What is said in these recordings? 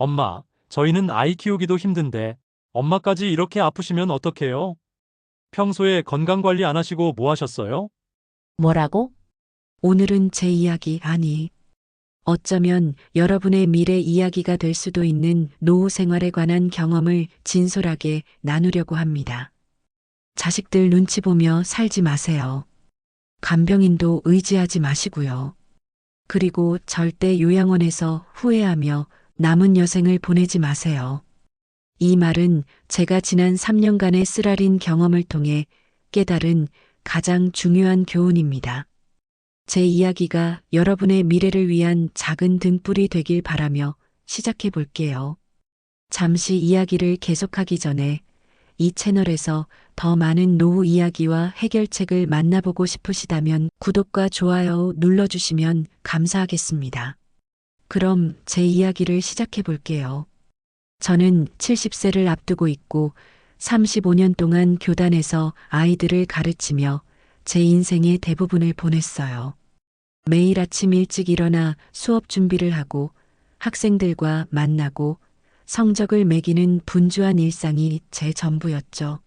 엄마, 저희는 아이 키우기도 힘든데 엄마까지 이렇게 아프시면 어떡해요? 평소에 건강 관리 안 하시고 뭐 하셨어요? 뭐라고? 오늘은 제 이야기 아니. 어쩌면 여러분의 미래 이야기가 될 수도 있는 노후 생활에 관한 경험을 진솔하게 나누려고 합니다. 자식들 눈치 보며 살지 마세요. 간병인도 의지하지 마시고요. 그리고 절대 요양원에서 후회하며 남은 여생을 보내지 마세요. 이 말은 제가 지난 3년간의 쓰라린 경험을 통해 깨달은 가장 중요한 교훈입니다. 제 이야기가 여러분의 미래를 위한 작은 등불이 되길 바라며 시작해 볼게요. 잠시 이야기를 계속하기 전에 이 채널에서 더 많은 노후 이야기와 해결책을 만나보고 싶으시다면 구독과 좋아요 눌러주시면 감사하겠습니다. 그럼 제 이야기를 시작해 볼게요. 저는 70세를 앞두고 있고 35년 동안 교단에서 아이들을 가르치며 제 인생의 대부분을 보냈어요. 매일 아침 일찍 일어나 수업 준비를 하고 학생들과 만나고 성적을 매기는 분주한 일상이 제 전부였죠.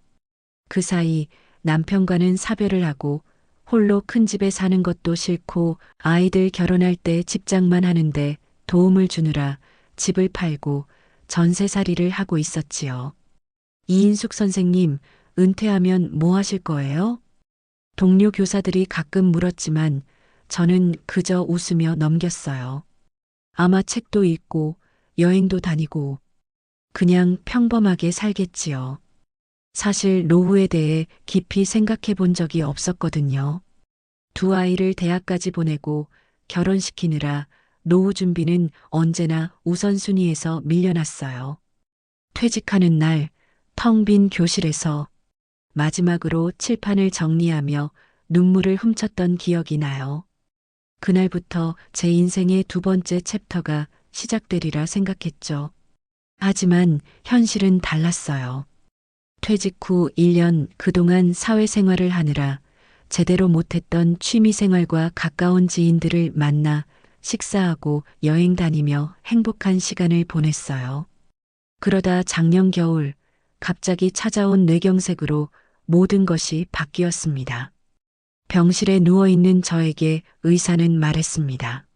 그 사이 남편과는 사별을 하고 홀로 큰 집에 사는 것도 싫고 아이들 결혼할 때 집장만 하는데 도움을 주느라 집을 팔고 전세살이를 하고 있었지요. 이인숙 선생님, 은퇴하면 뭐 하실 거예요? 동료 교사들이 가끔 물었지만 저는 그저 웃으며 넘겼어요. 아마 책도 읽고 여행도 다니고 그냥 평범하게 살겠지요. 사실 노후에 대해 깊이 생각해 본 적이 없었거든요. 두 아이를 대학까지 보내고 결혼시키느라 노후 준비는 언제나 우선순위에서 밀려났어요. 퇴직하는 날, 텅 빈 교실에서 마지막으로 칠판을 정리하며 눈물을 훔쳤던 기억이 나요. 그날부터 제 인생의 두 번째 챕터가 시작되리라 생각했죠. 하지만 현실은 달랐어요. 퇴직 후 1년 그동안 사회생활을 하느라 제대로 못했던 취미생활과 가까운 지인들을 만나 식사하고 여행 다니며 행복한 시간을 보냈어요. 그러다 작년 겨울 갑자기 찾아온 뇌경색으로 모든 것이 바뀌었습니다. 병실에 누워있는 저에게 의사는 말했습니다.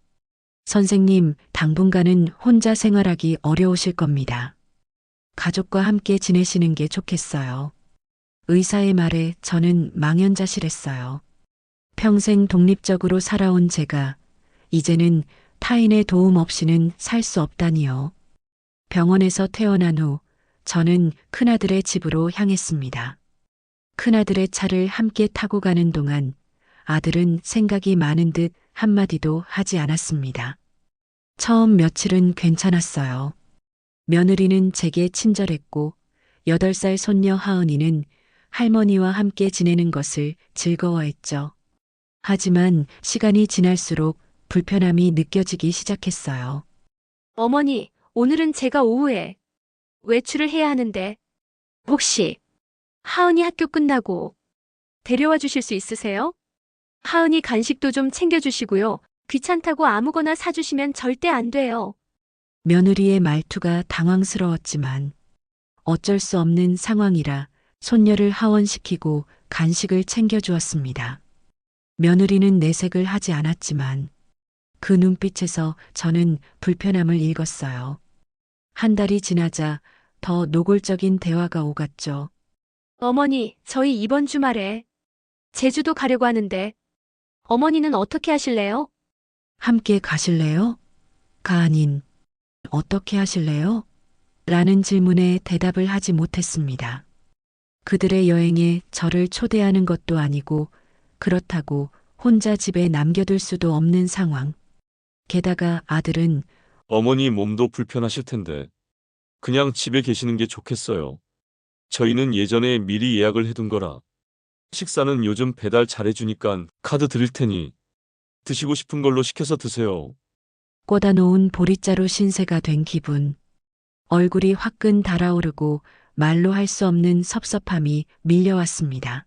선생님, 당분간은 혼자 생활하기 어려우실 겁니다. 가족과 함께 지내시는 게 좋겠어요. 의사의 말에 저는 망연자실했어요. 평생 독립적으로 살아온 제가 이제는 타인의 도움 없이는 살 수 없다니요. 병원에서 퇴원한 후 저는 큰아들의 집으로 향했습니다. 큰아들의 차를 함께 타고 가는 동안 아들은 생각이 많은 듯 한마디도 하지 않았습니다. 처음 며칠은 괜찮았어요. 며느리는 제게 친절했고 8살 손녀 하은이는 할머니와 함께 지내는 것을 즐거워했죠. 하지만 시간이 지날수록 불편함이 느껴지기 시작했어요. 어머니, 오늘은 제가 오후에 외출을 해야 하는데 혹시 하은이 학교 끝나고 데려와 주실 수 있으세요? 하은이 간식도 좀 챙겨주시고요. 귀찮다고 아무거나 사주시면 절대 안 돼요. 며느리의 말투가 당황스러웠지만 어쩔 수 없는 상황이라 손녀를 하원시키고 간식을 챙겨주었습니다. 며느리는 내색을 하지 않았지만 그 눈빛에서 저는 불편함을 읽었어요. 한 달이 지나자 더 노골적인 대화가 오갔죠. 어머니, 저희 이번 주말에 제주도 가려고 하는데 어머니는 어떻게 하실래요? 함께 가실래요? 가 아닌 어떻게 하실래요? 라는 질문에 대답을 하지 못했습니다. 그들의 여행에 저를 초대하는 것도 아니고 그렇다고 혼자 집에 남겨둘 수도 없는 상황. 게다가 아들은 어머니 몸도 불편하실 텐데 그냥 집에 계시는 게 좋겠어요. 저희는 예전에 미리 예약을 해둔 거라. 식사는 요즘 배달 잘해주니까 카드 드릴 테니 드시고 싶은 걸로 시켜서 드세요. 꽂아놓은 보리자루 신세가 된 기분. 얼굴이 화끈 달아오르고 말로 할 수 없는 섭섭함이 밀려왔습니다.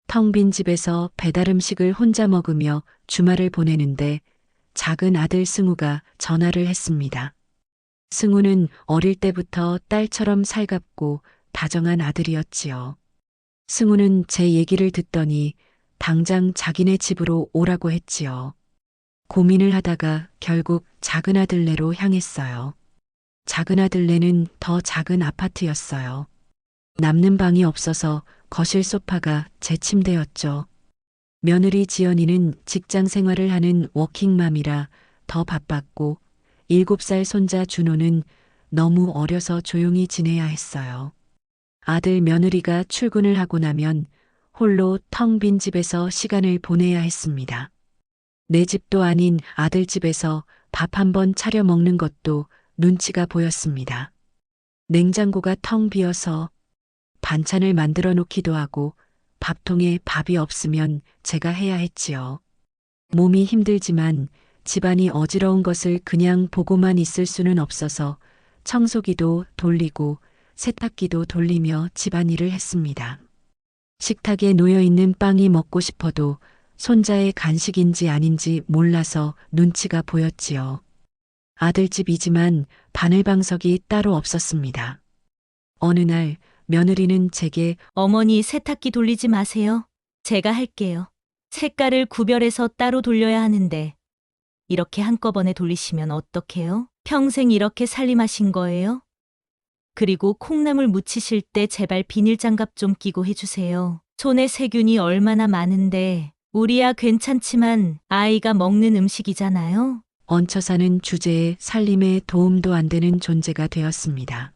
텅 빈 집에서 배달 음식을 혼자 먹으며 주말을 보내는데 작은 아들 승우가 전화를 했습니다. 승우는 어릴 때부터 딸처럼 살갑고 다정한 아들이었지요. 승우는 제 얘기를 듣더니 당장 자기네 집으로 오라고 했지요. 고민을 하다가 결국 작은 아들네로 향했어요. 작은 아들네는 더 작은 아파트였어요. 남는 방이 없어서 거실 소파가 제 침대였죠. 며느리 지연이는 직장 생활을 하는 워킹맘이라 더 바빴고 7살 손자 준호는 너무 어려서 조용히 지내야 했어요. 아들 며느리가 출근을 하고 나면 홀로 텅 빈 집에서 시간을 보내야 했습니다. 내 집도 아닌 아들 집에서 밥 한 번 차려 먹는 것도 눈치가 보였습니다. 냉장고가 텅 비어서 반찬을 만들어 놓기도 하고 밥통에 밥이 없으면 제가 해야 했지요. 몸이 힘들지만 집안이 어지러운 것을 그냥 보고만 있을 수는 없어서 청소기도 돌리고 세탁기도 돌리며 집안일을 했습니다. 식탁에 놓여있는 빵이 먹고 싶어도 손자의 간식인지 아닌지 몰라서 눈치가 보였지요. 아들집이지만 바늘방석이 따로 없었습니다. 어느 날 며느리는 제게 어머니 세탁기 돌리지 마세요. 제가 할게요. 색깔을 구별해서 따로 돌려야 하는데 이렇게 한꺼번에 돌리시면 어떡해요? 평생 이렇게 살림하신 거예요? 그리고 콩나물 무치실 때 제발 비닐장갑 좀 끼고 해주세요. 손에 세균이 얼마나 많은데 우리야 괜찮지만 아이가 먹는 음식이잖아요. 얹혀 사는 주제에 살림에 도움도 안 되는 존재가 되었습니다.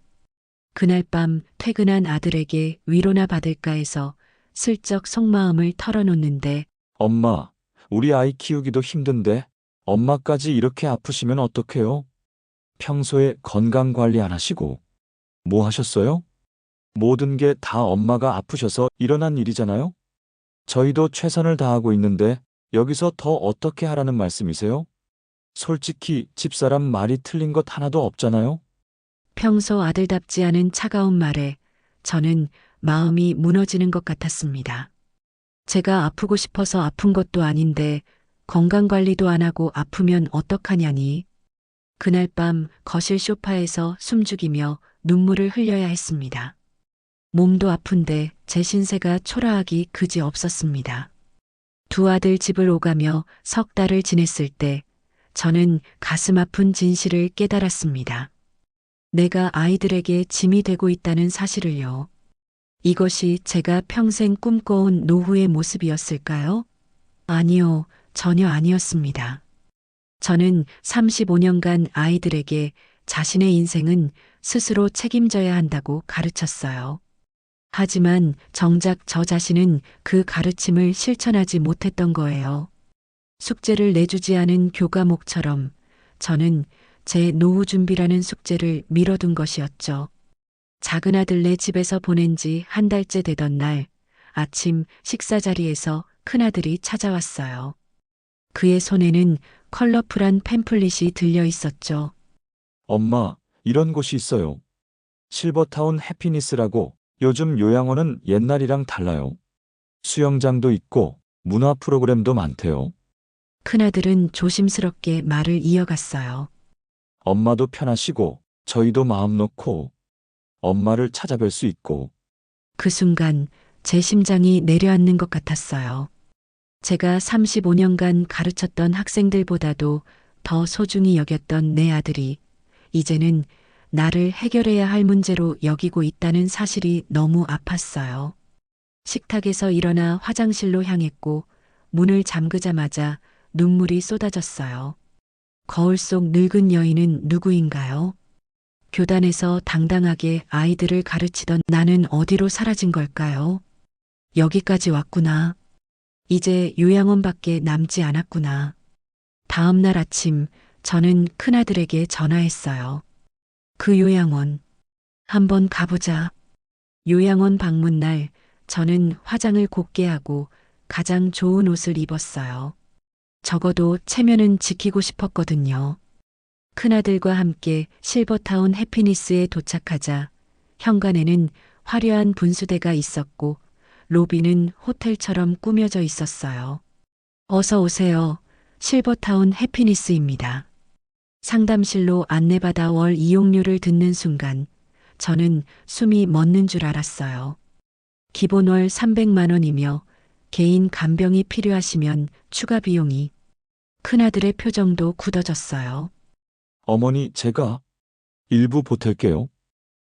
그날 밤 퇴근한 아들에게 위로나 받을까 해서 슬쩍 속마음을 털어놓는데 엄마, 우리 아이 키우기도 힘든데 엄마까지 이렇게 아프시면 어떡해요? 평소에 건강 관리 안 하시고 뭐 하셨어요? 모든 게 다 엄마가 아프셔서 일어난 일이잖아요? 저희도 최선을 다하고 있는데 여기서 더 어떻게 하라는 말씀이세요? 솔직히 집사람 말이 틀린 것 하나도 없잖아요? 평소 아들답지 않은 차가운 말에 저는 마음이 무너지는 것 같았습니다. 제가 아프고 싶어서 아픈 것도 아닌데 건강관리도 안 하고 아프면 어떡하냐니. 그날 밤 거실 소파에서 숨죽이며 눈물을 흘려야 했습니다. 몸도 아픈데 제 신세가 초라하기 그지 없었습니다. 두 아들 집을 오가며 석 달을 지냈을 때 저는 가슴 아픈 진실을 깨달았습니다. 내가 아이들에게 짐이 되고 있다는 사실을요. 이것이 제가 평생 꿈꿔온 노후의 모습이었을까요? 아니요, 전혀 아니었습니다. 저는 35년간 아이들에게 자신의 인생은 스스로 책임져야 한다고 가르쳤어요. 하지만 정작 저 자신은 그 가르침을 실천하지 못했던 거예요. 숙제를 내주지 않은 교과목처럼 저는 제 노후 준비라는 숙제를 미뤄둔 것이었죠. 작은 아들네 집에서 보낸 지 한 달째 되던 날 아침 식사 자리에서 큰아들이 찾아왔어요. 그의 손에는 컬러풀한 팸플릿이 들려 있었죠. 엄마, 이런 곳이 있어요. 실버타운 해피니스라고. 요즘 요양원은 옛날이랑 달라요. 수영장도 있고 문화 프로그램도 많대요. 큰아들은 조심스럽게 말을 이어갔어요. 엄마도 편하시고 저희도 마음 놓고 엄마를 찾아뵐 수 있고. 그 순간 제 심장이 내려앉는 것 같았어요. 제가 35년간 가르쳤던 학생들보다도 더 소중히 여겼던 내 아들이 이제는 나를 해결해야 할 문제로 여기고 있다는 사실이 너무 아팠어요. 식탁에서 일어나 화장실로 향했고 문을 잠그자마자 눈물이 쏟아졌어요. 거울 속 늙은 여인은 누구인가요? 교단에서 당당하게 아이들을 가르치던 나는 어디로 사라진 걸까요? 여기까지 왔구나. 이제 요양원밖에 남지 않았구나. 다음 날 아침 저는 큰아들에게 전화했어요. 그 요양원. 한번 가보자. 요양원 방문 날 저는 화장을 곱게 하고 가장 좋은 옷을 입었어요. 적어도 체면은 지키고 싶었거든요. 큰아들과 함께 실버타운 해피니스에 도착하자 현관에는 화려한 분수대가 있었고 로비는 호텔처럼 꾸며져 있었어요. 어서 오세요. 실버타운 해피니스입니다. 상담실로 안내받아 월 이용료를 듣는 순간 저는 숨이 멎는 줄 알았어요. 기본 월 300만 원이며 개인 간병이 필요하시면 추가 비용이. 큰아들의 표정도 굳어졌어요. 어머니, 제가 일부 보탤게요.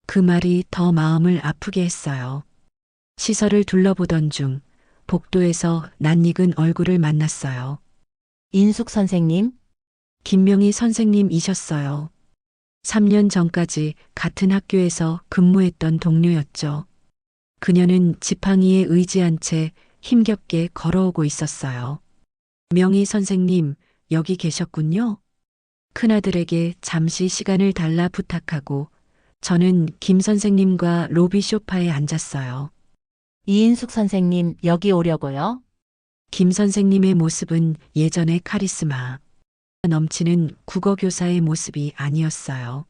그 말이 더 마음을 아프게 했어요. 시설을 둘러보던 중 복도에서 낯익은 얼굴을 만났어요. 인숙 선생님, 김명희 선생님이셨어요. 3년 전까지 같은 학교에서 근무했던 동료였죠. 그녀는 지팡이에 의지한 채 힘겹게 걸어오고 있었어요. 명희 선생님, 여기 계셨군요. 큰아들에게 잠시 시간을 달라 부탁하고 저는 김 선생님과 로비 소파에 앉았어요. 이인숙 선생님 여기 오려고요? 김 선생님의 모습은 예전의 카리스마 넘치는 국어 교사의 모습이 아니었어요.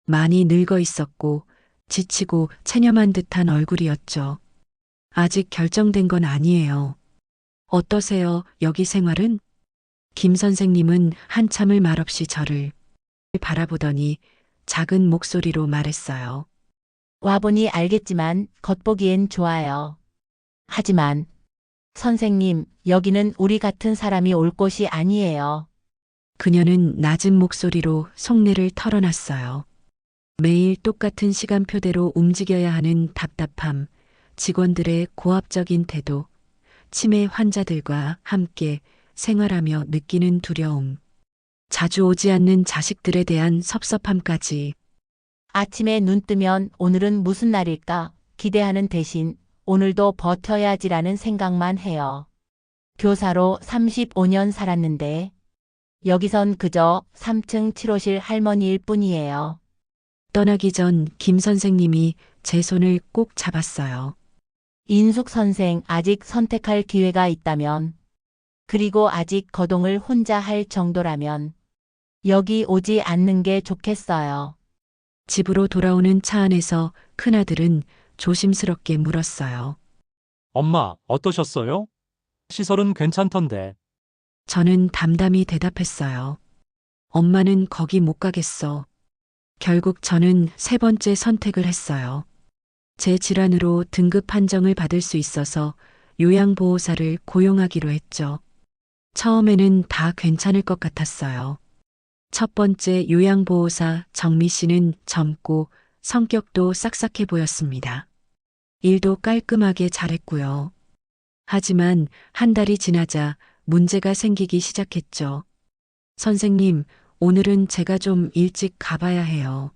많이 늙어 있었고 지치고 체념한 듯한 얼굴이었죠. 아직 결정된 건 아니에요. 어떠세요, 여기 생활은? 김 선생님은 한참을 말없이 저를 바라보더니 작은 목소리로 말했어요. 와보니 알겠지만 겉보기엔 좋아요. 하지만 선생님, 여기는 우리 같은 사람이 올 곳이 아니에요. 그녀는 낮은 목소리로 속내를 털어놨어요. 매일 똑같은 시간표대로 움직여야 하는 답답함, 직원들의 고압적인 태도, 치매 환자들과 함께 생활하며 느끼는 두려움, 자주 오지 않는 자식들에 대한 섭섭함까지. 아침에 눈 뜨면 오늘은 무슨 날일까 기대하는 대신 오늘도 버텨야지라는 생각만 해요. 교사로 35년 살았는데 여기선 그저 3층 7호실 할머니일 뿐이에요. 떠나기 전 김 선생님이 제 손을 꼭 잡았어요. 인숙 선생 아직 선택할 기회가 있다면, 그리고 아직 거동을 혼자 할 정도라면 여기 오지 않는 게 좋겠어요. 집으로 돌아오는 차 안에서 큰아들은 조심스럽게 물었어요. 엄마, 어떠셨어요? 시설은 괜찮던데. 저는 담담히 대답했어요. 엄마는 거기 못 가겠어. 결국 저는 세 번째 선택을 했어요. 제 질환으로 등급 판정을 받을 수 있어서 요양보호사를 고용하기로 했죠. 처음에는 다 괜찮을 것 같았어요. 첫 번째 요양보호사 정미 씨는 젊고 성격도 싹싹해 보였습니다. 일도 깔끔하게 잘했고요. 하지만 한 달이 지나자 문제가 생기기 시작했죠. 선생님, 오늘은 제가 좀 일찍 가봐야 해요.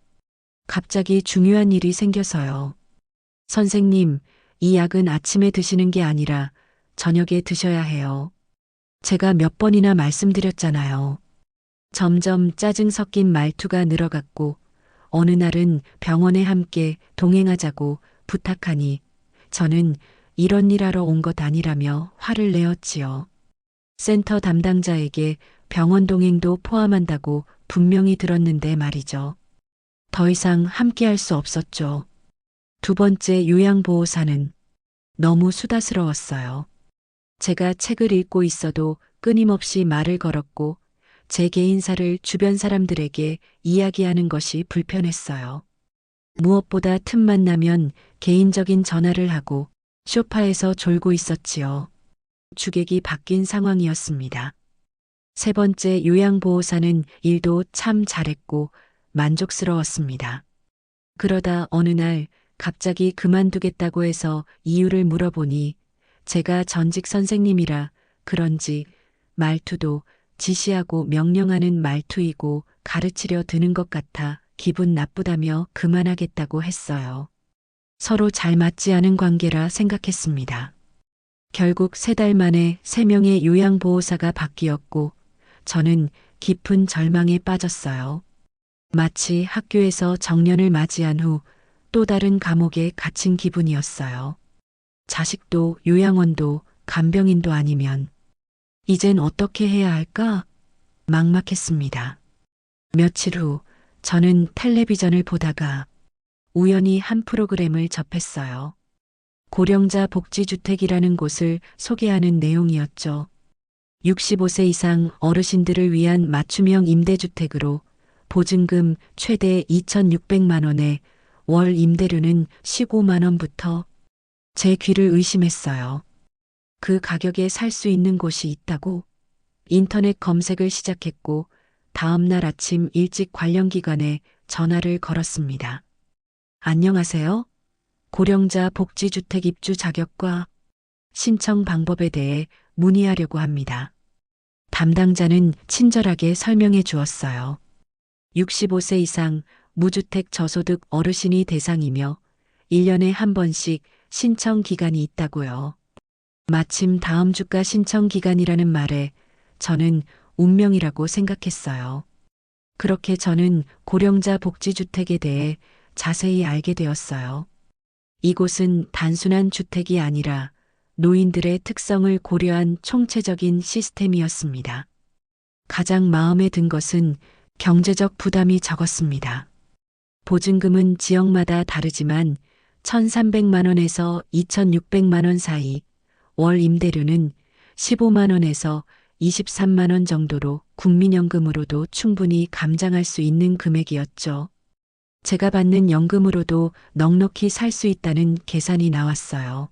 갑자기 중요한 일이 생겨서요. 선생님, 이 약은 아침에 드시는 게 아니라 저녁에 드셔야 해요. 제가 몇 번이나 말씀드렸잖아요. 점점 짜증 섞인 말투가 늘어갔고 어느 날은 병원에 함께 동행하자고 부탁하니 저는 이런 일 하러 온 것 아니라며 화를 내었지요. 센터 담당자에게 병원 동행도 포함한다고 분명히 들었는데 말이죠. 더 이상 함께 할 수 없었죠. 두 번째 요양보호사는 너무 수다스러웠어요. 제가 책을 읽고 있어도 끊임없이 말을 걸었고 제 개인사를 주변 사람들에게 이야기하는 것이 불편했어요. 무엇보다 틈만 나면 개인적인 전화를 하고 소파에서 졸고 있었지요. 주객이 바뀐 상황이었습니다. 세 번째 요양보호사는 일도 참 잘했고 만족스러웠습니다. 그러다 어느 날 갑자기 그만두겠다고 해서 이유를 물어보니 제가 전직 선생님이라 그런지 말투도 지시하고 명령하는 말투이고 가르치려 드는 것 같아 기분 나쁘다며 그만하겠다고 했어요. 서로 잘 맞지 않은 관계라 생각했습니다. 결국 3달 만에 3명의 요양보호사가 바뀌었고 저는 깊은 절망에 빠졌어요. 마치 학교에서 정년을 맞이한 후 또 다른 감옥에 갇힌 기분이었어요. 자식도 요양원도 간병인도 아니면 이젠 어떻게 해야 할까? 막막했습니다. 며칠 후 저는 텔레비전을 보다가 우연히 한 프로그램을 접했어요. 고령자 복지주택이라는 곳을 소개하는 내용이었죠. 65세 이상 어르신들을 위한 맞춤형 임대주택으로 보증금 최대 2,600만 원에 월 임대료는 15만 원부터 제 귀를 의심했어요. 그 가격에 살 수 있는 곳이 있다고 인터넷 검색을 시작했고 다음 날 아침 일찍 관련 기관에 전화를 걸었습니다. 안녕하세요. 고령자 복지주택 입주 자격과 신청 방법에 대해 문의하려고 합니다. 담당자는 친절하게 설명해 주었어요. 65세 이상 무주택 저소득 어르신이 대상이며 1년에 한 번씩 신청 기간이 있다고요. 마침 다음 주가 신청 기간이라는 말에 저는 운명이라고 생각했어요. 그렇게 저는 고령자 복지주택에 대해 자세히 알게 되었어요. 이곳은 단순한 주택이 아니라 노인들의 특성을 고려한 총체적인 시스템이었습니다. 가장 마음에 든 것은 경제적 부담이 적었습니다. 보증금은 지역마다 다르지만 1,300만 원에서 2,600만 원 사이, 월 임대료는 15만 원에서 23만 원 정도로 국민연금으로도 충분히 감당할 수 있는 금액이었죠. 제가 받는 연금으로도 넉넉히 살 수 있다는 계산이 나왔어요.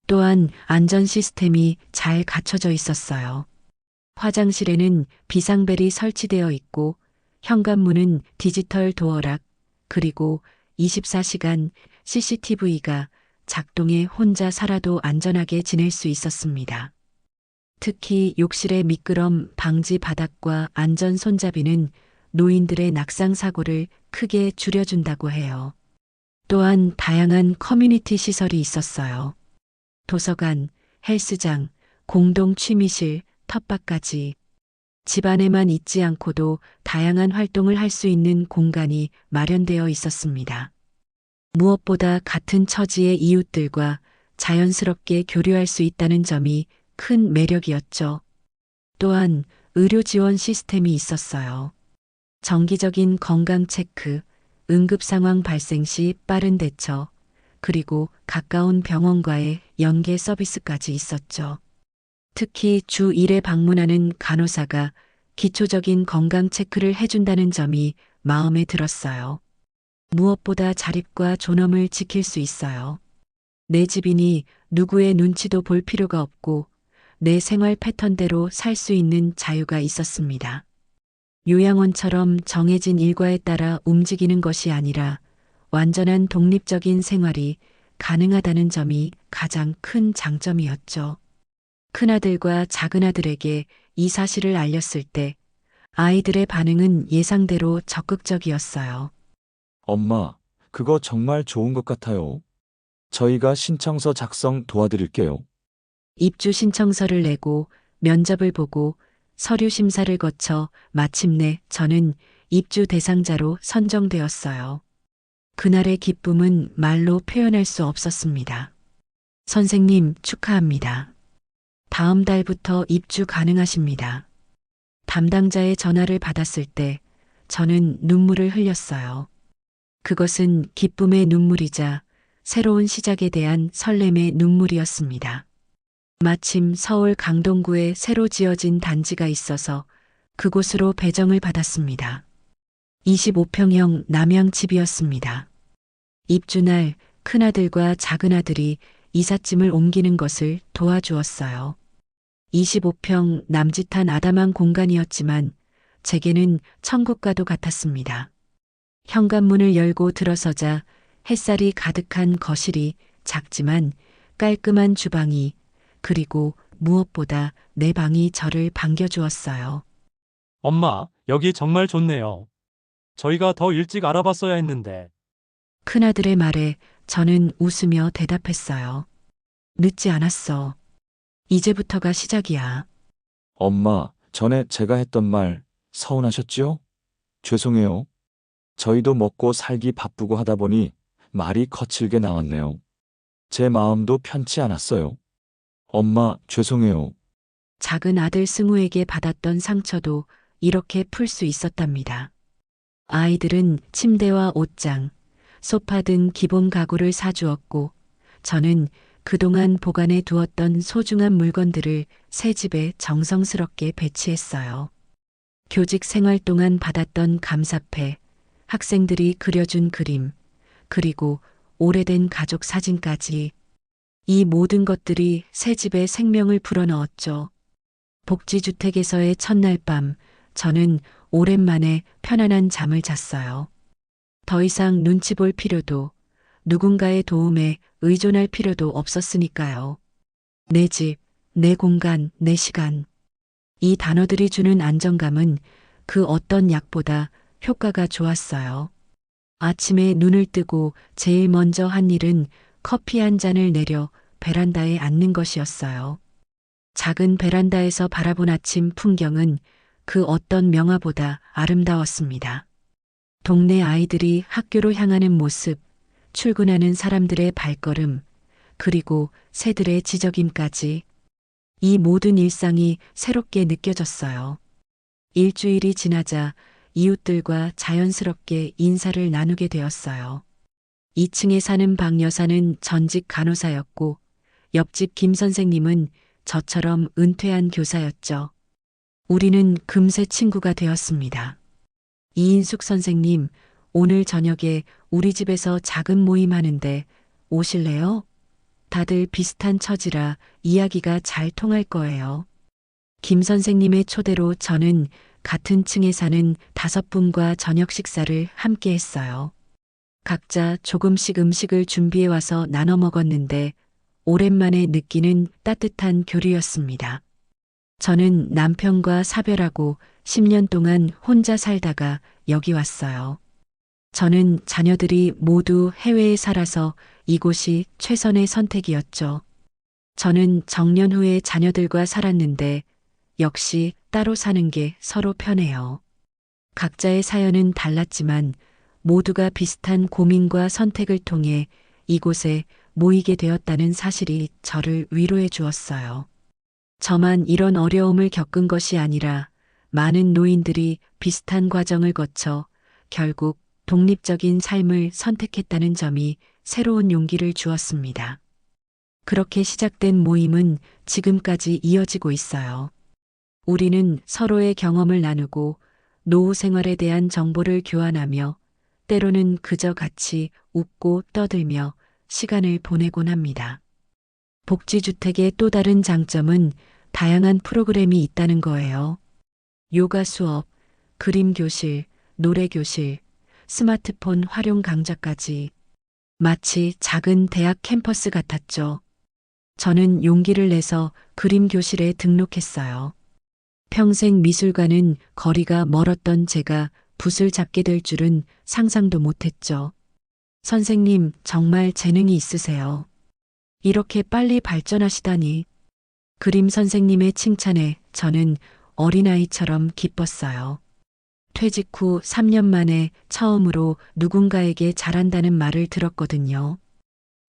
또한 안전 시스템이 잘 갖춰져 있었어요. 화장실에는 비상벨이 설치되어 있고 현관문은 디지털 도어락, 그리고 24시간 CCTV가 작동해 혼자 살아도 안전하게 지낼 수 있었습니다. 특히 욕실의 미끄럼 방지 바닥과 안전 손잡이는 노인들의 낙상 사고를 크게 줄여준다고 해요. 또한 다양한 커뮤니티 시설이 있었어요. 도서관, 헬스장, 공동 취미실, 텃밭까지. 집안에만 있지 않고도 다양한 활동을 할 수 있는 공간이 마련되어 있었습니다. 무엇보다 같은 처지의 이웃들과 자연스럽게 교류할 수 있다는 점이 큰 매력이었죠. 또한 의료 지원 시스템이 있었어요. 정기적인 건강 체크, 응급 상황 발생 시 빠른 대처, 그리고 가까운 병원과의 연계 서비스까지 있었죠. 특히 주 1회 방문하는 간호사가 기초적인 건강 체크를 해준다는 점이 마음에 들었어요. 무엇보다 자립과 존엄을 지킬 수 있어요. 내 집이니 누구의 눈치도 볼 필요가 없고 내 생활 패턴대로 살 수 있는 자유가 있었습니다. 요양원처럼 정해진 일과에 따라 움직이는 것이 아니라 완전한 독립적인 생활이 가능하다는 점이 가장 큰 장점이었죠. 큰아들과 작은아들에게 이 사실을 알렸을 때 아이들의 반응은 예상대로 적극적이었어요. 엄마, 그거 정말 좋은 것 같아요. 저희가 신청서 작성 도와드릴게요. 입주 신청서를 내고 면접을 보고 서류 심사를 거쳐 마침내 저는 입주 대상자로 선정되었어요. 그날의 기쁨은 말로 표현할 수 없었습니다. 선생님, 축하합니다. 다음 달부터 입주 가능하십니다. 담당자의 전화를 받았을 때 저는 눈물을 흘렸어요. 그것은 기쁨의 눈물이자 새로운 시작에 대한 설렘의 눈물이었습니다. 마침 서울 강동구에 새로 지어진 단지가 있어서 그곳으로 배정을 받았습니다. 25평형 남양집이었습니다. 입주날 큰아들과 작은아들이 이삿짐을 옮기는 것을 도와주었어요. 25평 남짓한 아담한 공간이었지만 제게는 천국과도 같았습니다. 현관문을 열고 들어서자 햇살이 가득한 거실이 작지만 깔끔한 주방이, 그리고 무엇보다 내 방이 저를 반겨주었어요. 엄마, 여기 정말 좋네요. 저희가 더 일찍 알아봤어야 했는데. 큰아들의 말에 저는 웃으며 대답했어요. 늦지 않았어. 이제부터가 시작이야. 엄마, 전에 제가 했던 말 서운하셨지요? 죄송해요. 저희도 먹고 살기 바쁘고 하다 보니 말이 거칠게 나왔네요. 제 마음도 편치 않았어요. 엄마, 죄송해요. 작은 아들 승우에게 받았던 상처도 이렇게 풀 수 있었답니다. 아이들은 침대와 옷장, 소파 등 기본 가구를 사주었고 저는 그동안 보관해 두었던 소중한 물건들을 새 집에 정성스럽게 배치했어요. 교직 생활 동안 받았던 감사패, 학생들이 그려준 그림, 그리고 오래된 가족 사진까지 이 모든 것들이 새 집에 생명을 불어넣었죠. 복지주택에서의 첫날 밤, 저는 오랜만에 편안한 잠을 잤어요. 더 이상 눈치 볼 필요도, 누군가의 도움에 의존할 필요도 없었으니까요. 내 집, 내 공간, 내 시간. 이 단어들이 주는 안정감은 그 어떤 약보다 효과가 좋았어요. 아침에 눈을 뜨고 제일 먼저 한 일은 커피 한 잔을 내려 베란다에 앉는 것이었어요. 작은 베란다에서 바라본 아침 풍경은 그 어떤 명화보다 아름다웠습니다. 동네 아이들이 학교로 향하는 모습, 출근하는 사람들의 발걸음, 그리고 새들의 지저김까지 이 모든 일상이 새롭게 느껴졌어요. 일주일이 지나자 이웃들과 자연스럽게 인사를 나누게 되었어요. 2층에 사는 박 여사는 전직 간호사였고 옆집 김 선생님은 저처럼 은퇴한 교사였죠. 우리는 금세 친구가 되었습니다. 이인숙 선생님, 오늘 저녁에 우리 집에서 작은 모임 하는데 오실래요? 다들 비슷한 처지라 이야기가 잘 통할 거예요. 김 선생님의 초대로 저는 같은 층에 사는 5분과 저녁 식사를 함께 했어요. 각자 조금씩 음식을 준비해 와서 나눠 먹었는데 오랜만에 느끼는 따뜻한 교류였습니다. 저는 남편과 사별하고 10년 동안 혼자 살다가 여기 왔어요. 저는 자녀들이 모두 해외에 살아서 이곳이 최선의 선택이었죠. 저는 정년 후에 자녀들과 살았는데 역시 따로 사는 게 서로 편해요. 각자의 사연은 달랐지만 모두가 비슷한 고민과 선택을 통해 이곳에 모이게 되었다는 사실이 저를 위로해 주었어요. 저만 이런 어려움을 겪은 것이 아니라 많은 노인들이 비슷한 과정을 거쳐 결국 독립적인 삶을 선택했다는 점이 새로운 용기를 주었습니다. 그렇게 시작된 모임은 지금까지 이어지고 있어요. 우리는 서로의 경험을 나누고 노후 생활에 대한 정보를 교환하며 때로는 그저 같이 웃고 떠들며 시간을 보내곤 합니다. 복지주택의 또 다른 장점은 다양한 프로그램이 있다는 거예요. 요가 수업, 그림 교실, 노래 교실, 스마트폰 활용 강좌까지 마치 작은 대학 캠퍼스 같았죠. 저는 용기를 내서 그림 교실에 등록했어요. 평생 미술과는 거리가 멀었던 제가 붓을 잡게 될 줄은 상상도 못했죠. 선생님, 정말 재능이 있으세요. 이렇게 빨리 발전하시다니. 그림 선생님의 칭찬에 저는 어린아이처럼 기뻤어요. 퇴직 후 3년 만에 처음으로 누군가에게 잘한다는 말을 들었거든요.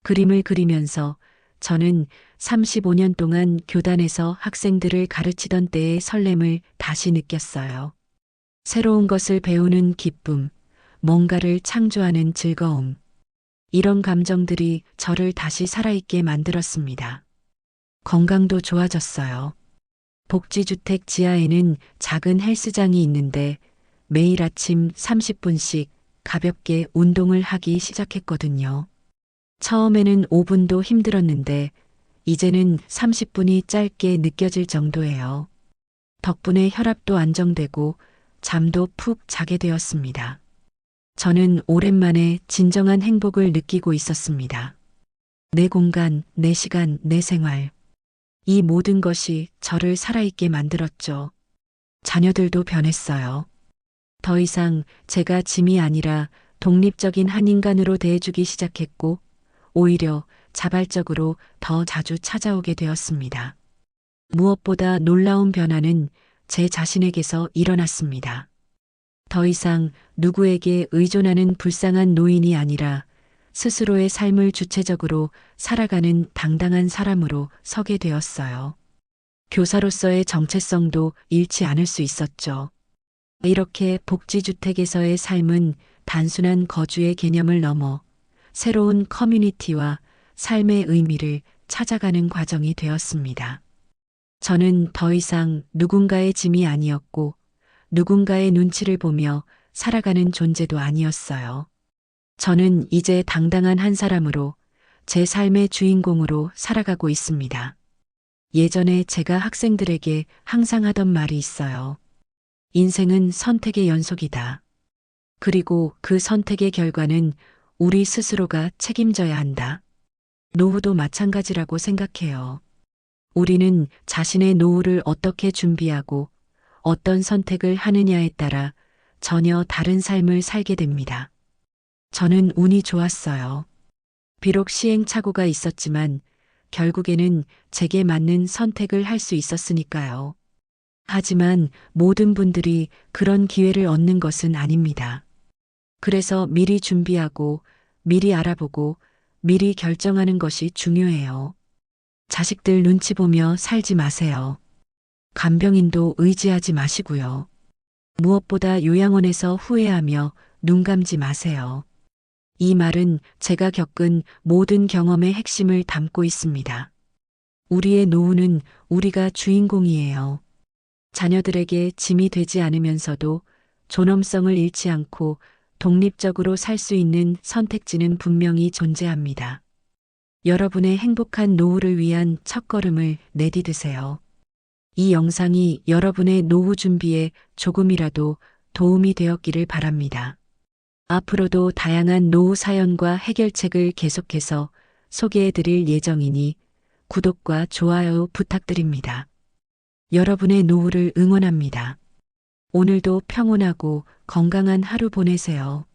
그림을 그리면서 저는 35년 동안 교단에서 학생들을 가르치던 때의 설렘을 다시 느꼈어요. 새로운 것을 배우는 기쁨, 뭔가를 창조하는 즐거움. 이런 감정들이 저를 다시 살아있게 만들었습니다. 건강도 좋아졌어요. 복지주택 지하에는 작은 헬스장이 있는데 매일 아침 30분씩 가볍게 운동을 하기 시작했거든요. 처음에는 5분도 힘들었는데 이제는 30분이 짧게 느껴질 정도예요. 덕분에 혈압도 안정되고 잠도 푹 자게 되었습니다. 저는 오랜만에 진정한 행복을 느끼고 있었습니다. 내 공간, 내 시간, 내 생활. 이 모든 것이 저를 살아있게 만들었죠. 자녀들도 변했어요. 더 이상 제가 짐이 아니라 독립적인 한 인간으로 대해주기 시작했고, 오히려 자발적으로 더 자주 찾아오게 되었습니다. 무엇보다 놀라운 변화는 제 자신에게서 일어났습니다. 더 이상 누구에게 의존하는 불쌍한 노인이 아니라 스스로의 삶을 주체적으로 살아가는 당당한 사람으로 서게 되었어요. 교사로서의 정체성도 잃지 않을 수 있었죠. 이렇게 복지주택에서의 삶은 단순한 거주의 개념을 넘어 새로운 커뮤니티와 삶의 의미를 찾아가는 과정이 되었습니다. 저는 더 이상 누군가의 짐이 아니었고 누군가의 눈치를 보며 살아가는 존재도 아니었어요. 저는 이제 당당한 한 사람으로 제 삶의 주인공으로 살아가고 있습니다. 예전에 제가 학생들에게 항상 하던 말이 있어요. 인생은 선택의 연속이다. 그리고 그 선택의 결과는 우리 스스로가 책임져야 한다. 노후도 마찬가지라고 생각해요. 우리는 자신의 노후를 어떻게 준비하고 어떤 선택을 하느냐에 따라 전혀 다른 삶을 살게 됩니다. 저는 운이 좋았어요. 비록 시행착오가 있었지만 결국에는 제게 맞는 선택을 할 수 있었으니까요. 하지만 모든 분들이 그런 기회를 얻는 것은 아닙니다. 그래서 미리 준비하고 미리 알아보고 미리 결정하는 것이 중요해요. 자식들 눈치 보며 살지 마세요. 간병인도 의지하지 마시고요. 무엇보다 요양원에서 후회하며 눈 감지 마세요. 이 말은 제가 겪은 모든 경험의 핵심을 담고 있습니다. 우리의 노후는 우리가 주인공이에요. 자녀들에게 짐이 되지 않으면서도 존엄성을 잃지 않고 독립적으로 살 수 있는 선택지는 분명히 존재합니다. 여러분의 행복한 노후를 위한 첫걸음을 내디드세요. 이 영상이 여러분의 노후 준비에 조금이라도 도움이 되었기를 바랍니다. 앞으로도 다양한 노후 사연과 해결책을 계속해서 소개해 드릴 예정이니 구독과 좋아요 부탁드립니다. 여러분의 노후를 응원합니다. 오늘도 평온하고 건강한 하루 보내세요.